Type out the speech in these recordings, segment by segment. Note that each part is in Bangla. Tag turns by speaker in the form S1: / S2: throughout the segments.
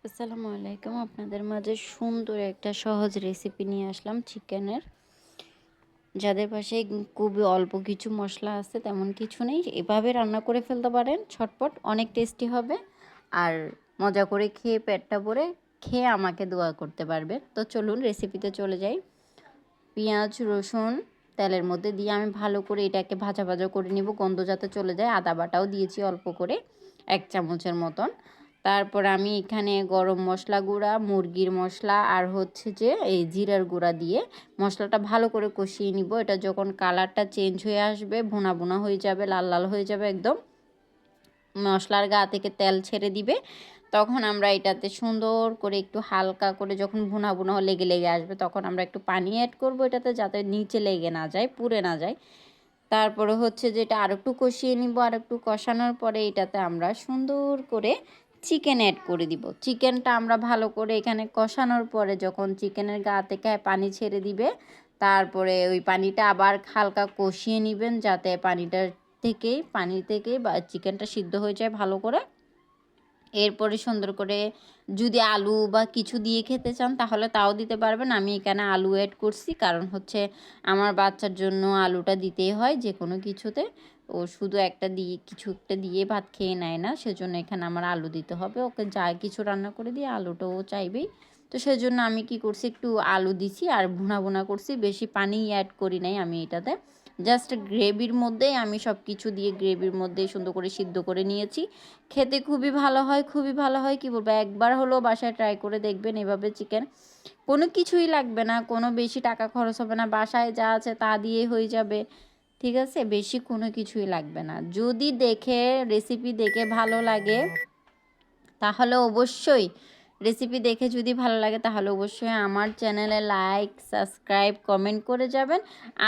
S1: আসসালামু আলাইকুম। আপনাদের মাঝে সুন্দর একটা সহজ রেসিপি নিয়ে আসলাম চিকেনের। যাদের পাশে খুবই অল্প কিছু মশলা আছে, তেমন কিছু নেই, এভাবে রান্না করে ফেলতে পারেন। ঝটপট অনেক টেস্টি হবে আর মজা করে খেয়ে পেটটা ভরে খেয়ে আমাকে দোয়া করতে পারবেন। তো চলুন রেসিপিতে চলে যাই। পেঁয়াজ রসুন তেলের মধ্যে দিয়ে আমি ভালো করে এটাকে ভাজা ভাজা করে নিব, গন্ধ যাতে চলে যায়। আদা বাটাও দিয়েছি অল্প করে, 1 চামচের মতন। তারপর আমি এখানে গরম মশলা গুঁড়া, মুরগির মশলা আর হচ্ছে যে এই জিরার গুঁড়া দিয়ে মশলাটা ভালো করে কষিয়ে নিব। এটা যখন কালারটা চেঞ্জ হয়ে আসবে, ভুনা ভুনা হয়ে যাবে, লাল লাল হয়ে যাবে, একদম মশলার গা থেকে তেল ছেড়ে দিবে, তখন আমরা এটাতে সুন্দর করে একটু হালকা করে যখন ভুনা ভুনা লেগে লেগে আসবে, তখন আমরা একটু পানি অ্যাড করব এটাতে, যাতে নিচে লেগে না যায়, পুড়ে না যায়। তারপরে হচ্ছে যেটা আর একটু কষিয়ে নিব। আর একটু কষানোর পরে এটাতে আমরা সুন্দর করে চিকেন অ্যাড করে দিব। চিকেনটা আমরা ভালো করে এখানে কষানোর পরে যখন চিকেনের গা থেকে পানি ছেড়ে দিবে, তারপরে ওই পানিটা আবার হালকা কষিয়ে নেবেন, যাতে পানি থেকেই বা চিকেনটা সিদ্ধ হয়ে যায় ভালো করে। এরপরে সুন্দর করে যদি আলু বা কিছু দিয়ে খেতে চান তাহলে তাও দিতে পারবেন। আমি এখানে আলু অ্যাড করছি, কারণ হচ্ছে আমার বাচ্চার জন্য আলুটা দিতেই হয় যে কোনো কিছুতে। ও শুধু একটা দিয়ে কিছু একটা দিয়ে ভাত খেয়ে নেয় না, সেজন্য এখানে আমার আলু দিতে হবে। ওকে যা কিছু রান্না করে দিয়ে আলুটাও চাইবেই। তো সেজন্য আমি কি করছি, একটু আলু দিছি আর ভুনা ভুনা করছি, বেশি পানি অ্যাড করি নাই আমি এটাতে। জাস্ট গ্রেভির মধ্যেই আমি সব কিছু দিয়ে গ্রেভির মধ্যেই সুন্দর করে সিদ্ধ করে নিয়েছি। খেতে খুবই ভালো হয়, খুবই ভালো হয়। কি বলবো, একবার হলেও বাসায় ট্রাই করে দেখবেন এভাবে চিকেন। কোনো কিছুই লাগবে না, কোনো বেশি টাকা খরচ হবে না, বাসায় যা আছে তা দিয়ে হয়ে যাবে। ঠিক আছে, বেশি কোনো কিছুই লাগবে না। যদি রেসিপি দেখে ভালো লাগে তাহলে অবশ্যই রেসিপি দেখে যদি ভালো লাগে তাহলে অবশ্যই আমার চ্যানেলে লাইক সাবস্ক্রাইব কমেন্ট করে যাবেন।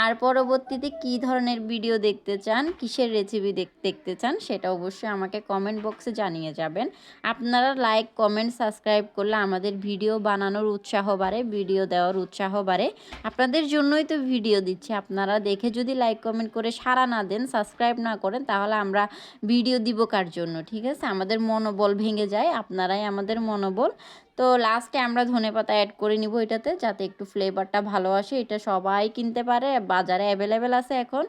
S1: আর পরবর্তীতে কী ধরনের ভিডিও দেখতে চান, কিসের রেসিপি দেখতে চান, সেটা অবশ্যই আমাকে কমেন্ট বক্সে জানিয়ে যাবেন। আপনারা লাইক কমেন্ট সাবস্ক্রাইব করলে আমাদের ভিডিও বানানোর উৎসাহ বাড়ে, ভিডিও দেওয়ার উৎসাহ বাড়ে। আপনাদের জন্যই তো ভিডিও দিচ্ছি। আপনারা দেখে যদি লাইক কমেন্ট করে সাড়া না দেন, সাবস্ক্রাইব না করেন, তাহলে আমরা ভিডিও দিব কার জন্য? ঠিক আছে, আমাদের মনোবল ভেঙে যায়, আপনারাই আমাদের মনোবল। তো লাস্টে আমরা ধনেপাতা অ্যাড করে নিব এটাতে, যাতে একটু ফ্লেভারটা ভালো আসে। এটা সবাই কিনতে পারে, বাজারে অ্যাভেলেবেল আছে এখন।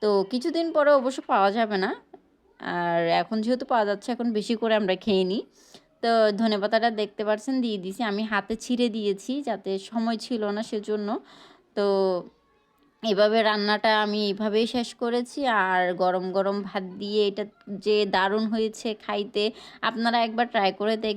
S1: তো কিছুদিন পরে অবশ্য পাওয়া যাবে না, আর এখন যেহেতু পাওয়া যাচ্ছে, এখন বেশি করে আমরা খেয়ে নিই। তো ধনেপাতাটা দেখতে পাচ্ছেন দিয়ে দিছি, আমি হাতে ছিঁড়ে দিয়েছি, যাতে সময় ছিল না সেজন্য। তো এভাবে রান্নাটা আমি এইভাবেই শেষ করেছি। আর গরম গরম ভাত দিয়ে এটা যে দারুণ হয়েছে খাইতে, আপনারা একবার ট্রাই করে